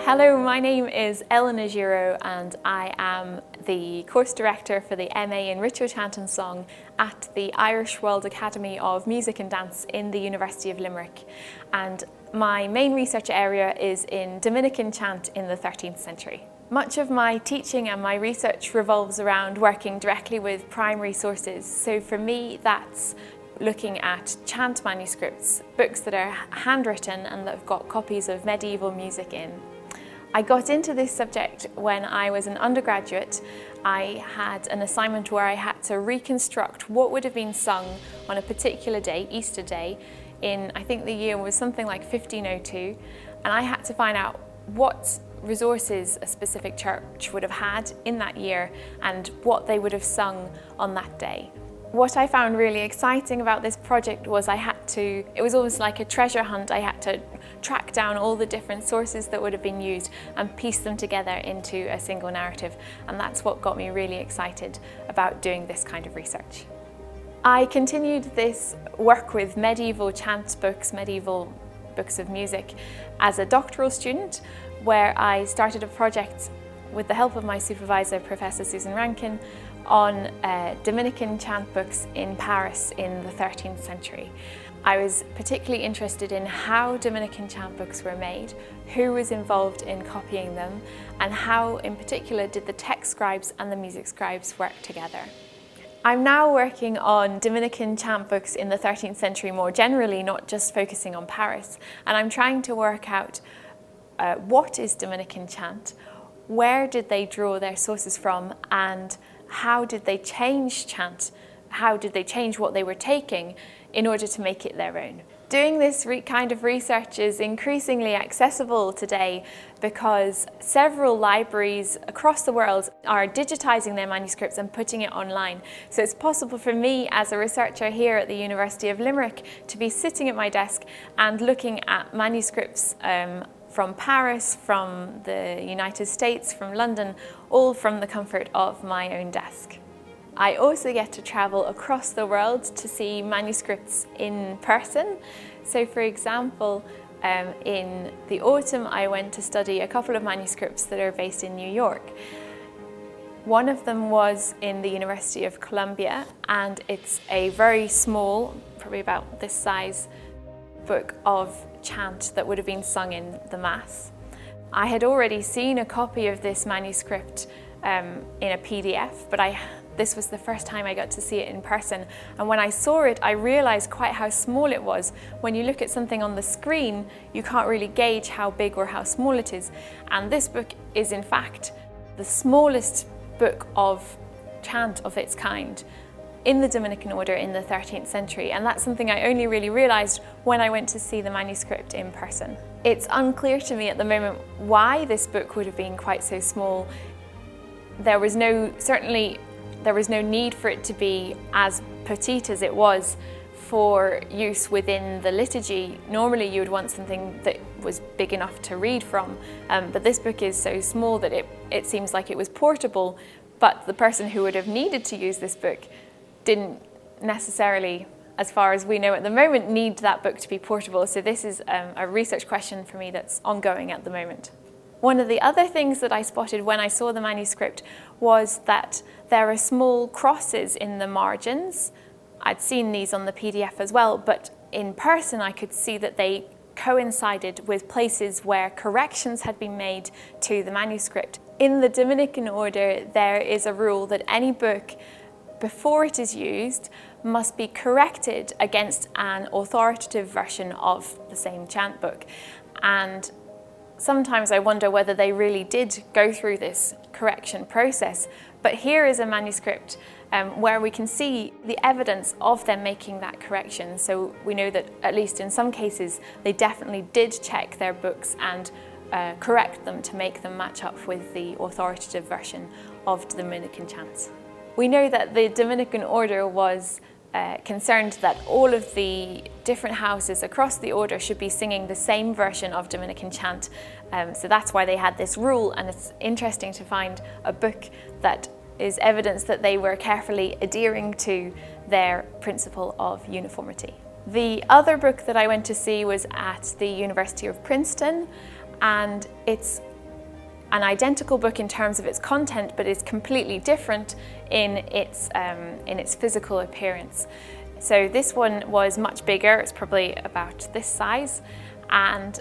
Hello, my name is Eleanor Giraud and I am the course director for the MA in Ritual Chant and Song at the Irish World Academy of Music and Dance in the University of Limerick. And my main research area is in Dominican Chant in the 13th century. Much of my teaching and my research revolves around working directly with primary sources. So for me, that's looking at chant manuscripts, books that are handwritten and that have got copies of medieval music in. I got into this subject when I was an undergraduate. I had an assignment where I had to reconstruct what would have been sung on a particular day, Easter Day, in, I think the year was something like 1502, and I had to find out what resources a specific church would have had in that year and what they would have sung on that day. What I found really exciting about this project was it was almost like a treasure hunt. I had to track down all the different sources that would have been used and piece them together into a single narrative. And that's what got me really excited about doing this kind of research. I continued this work with medieval chant books, medieval books of music, as a doctoral student, where I started a project with the help of my supervisor, Professor Susan Rankin, on Dominican chant books in Paris in the 13th century. I was particularly interested in how Dominican chant books were made, who was involved in copying them, and how in particular did the text scribes and the music scribes work together. I'm now working on Dominican chant books in the 13th century more generally, not just focusing on Paris, and I'm trying to work out what is Dominican chant, where did they draw their sources from, and how did they change chant? How did they change what they were taking in order to make it their own? Doing this kind of research is increasingly accessible today because several libraries across the world are digitizing their manuscripts and putting it online. So it's possible for me as a researcher here at the University of Limerick to be sitting at my desk and looking at manuscripts from Paris, from the United States, from London, all from the comfort of my own desk. I also get to travel across the world to see manuscripts in person. So for example, in the autumn I went to study a couple of manuscripts that are based in New York. One of them was in the University of Columbia, and it's a very small, probably about this size, book of chant that would have been sung in the Mass. I had already seen a copy of this manuscript in a PDF, but this was the first time I got to see it in person. And when I saw it, I realized quite how small it was. When you look at something on the screen, you can't really gauge how big or how small it is. And this book is in fact the smallest book of chant of its kind in the Dominican order in the 13th century, and that's something I only really realised when I went to see the manuscript in person. It's unclear to me at the moment why this book would have been quite so small. Certainly there was no need for it to be as petite as it was for use within the liturgy. Normally you would want something that was big enough to read from, but this book is so small that it seems like it was portable, but the person who would have needed to use this book didn't necessarily, as far as we know at the moment, need that book to be portable. So this is a research question for me that's ongoing at the moment. One of the other things that I spotted when I saw the manuscript was that there are small crosses in the margins. I'd seen these on the PDF as well, but in person I could see that they coincided with places where corrections had been made to the manuscript. In the Dominican order, there is a rule that any book before it is used must be corrected against an authoritative version of the same chant book. And sometimes I wonder whether they really did go through this correction process. But here is a manuscript where we can see the evidence of them making that correction. So we know that at least in some cases they definitely did check their books and correct them to make them match up with the authoritative version of the Dominican chants. We know that the Dominican order was concerned that all of the different houses across the order should be singing the same version of Dominican chant. So that's why they had this rule, and it's interesting to find a book that is evidence that they were carefully adhering to their principle of uniformity. The other book that I went to see was at the University of Princeton, and it's an identical book in terms of its content, but is completely different in its physical appearance. So this one was much bigger, it's probably about this size, and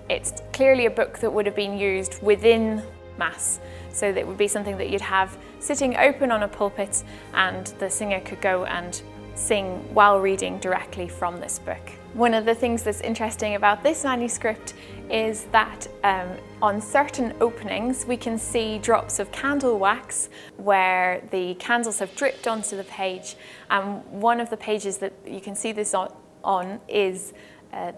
it's clearly a book that would have been used within Mass. So that would be something that you'd have sitting open on a pulpit, and the singer could go and sing while reading directly from this book. One of the things that's interesting about this manuscript is that on certain openings we can see drops of candle wax where the candles have dripped onto the page, and one of the pages that you can see this on is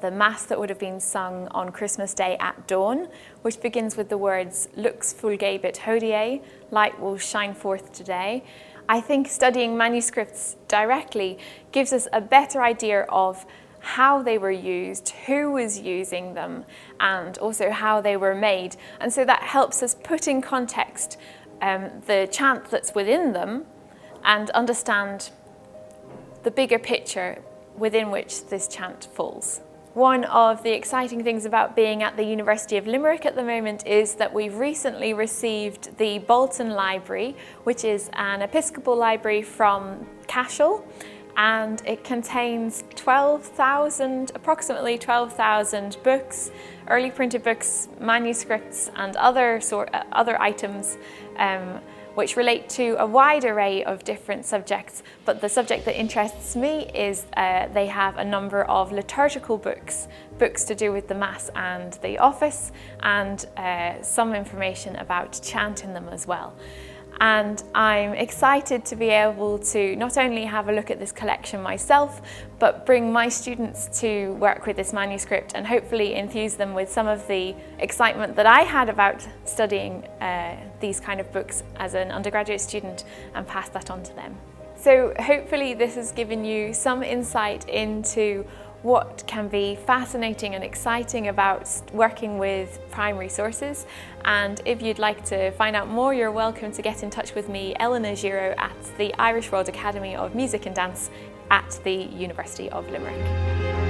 the Mass that would have been sung on Christmas Day at dawn, which begins with the words "Lux fulgebit hodie," light will shine forth today. I think studying manuscripts directly gives us a better idea of how they were used, who was using them, and also how they were made. And so that helps us put in context the chant that's within them and understand the bigger picture within which this chant falls. One of the exciting things about being at the University of Limerick at the moment is that we've recently received the Bolton Library, which is an Episcopal library from Cashel, and it contains approximately 12,000 books, early printed books, manuscripts, and other items which relate to a wide array of different subjects. But the subject that interests me is they have a number of liturgical books to do with the Mass and the office, and some information about chant in them as well. And I'm excited to be able to not only have a look at this collection myself, but bring my students to work with this manuscript and hopefully enthuse them with some of the excitement that I had about studying these kind of books as an undergraduate student, and pass that on to them. So hopefully this has given you some insight into what can be fascinating and exciting about working with primary sources. And if you'd like to find out more, you're welcome to get in touch with me, Eleanor Giraud, at the Irish World Academy of Music and Dance at the University of Limerick.